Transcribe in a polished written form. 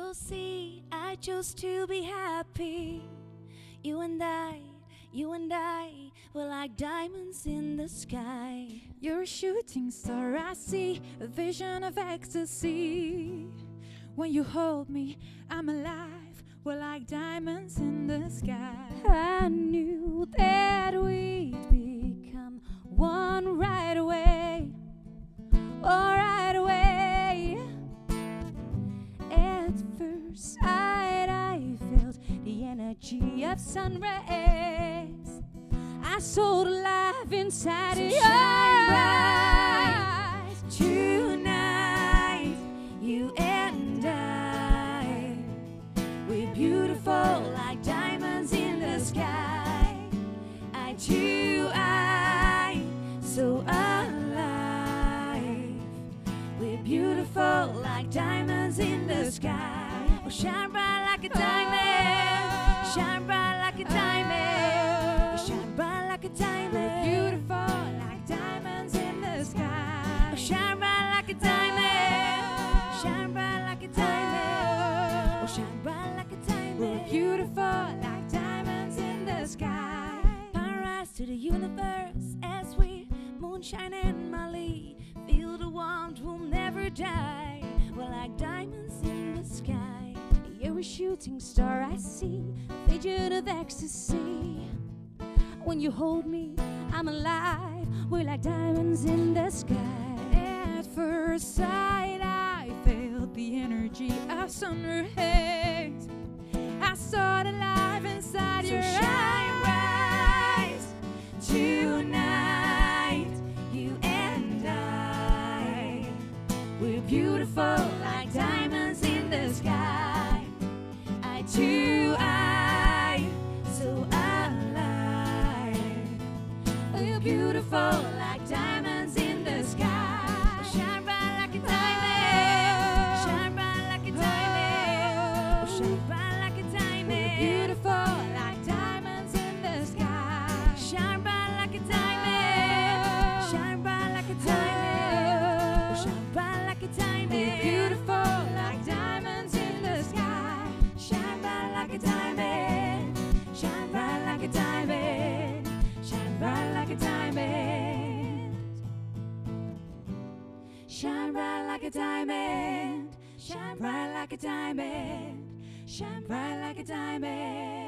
will see. I chose to be happy. You and I, we're like diamonds in the sky. You're a shooting star, I see a vision of ecstasy. When you hold me, I'm alive. We're like diamonds in the sky. I knew that we'd become one right away. Oh, right away. At first sight, I felt the energy of sun rays. I saw the life inside So your shine eyes. Tonight, you and I, we're beautiful like diamonds in the sky. Eye to eye, so alive. We're beautiful like diamonds in the sky. Oh, shine bright like a diamond. Shine bright like a diamond. Shine bright like a diamond. Beautiful like diamonds in the sky. Oh, shine bright like a diamond. Shine bright like a diamond. Oh, shine bright like a diamond. We're beautiful like diamonds in the sky. Rise to the universe as we moonshine and Molly. Feel the warmth, we'll never die. We're like diamonds in the sky. You're a shooting star, I see a vision of ecstasy. When you hold me, I'm alive. We're like diamonds in the sky. At first sight, I felt the energy of sun rays. I saw the life inside So your shine eyes. bright tonight, you and I. We're beautiful like diamonds in the sky. Eye to eye, so alive. We're beautiful like diamonds in the sky. Shine bright like a diamond. Shine bright like a diamond. Oh, shine bright like a diamond. Beautiful like diamonds in the sky. Shine bright like a diamond. Shine bright like a diamond. Oh, shine bright like a diamond. Beautiful like diamonds in the sky. Shine bright like a diamond. Shine bright like a diamond. Shine bright like a diamond. Shine bright like a diamond. Shine bright like a diamond. Shine bright like a diamond.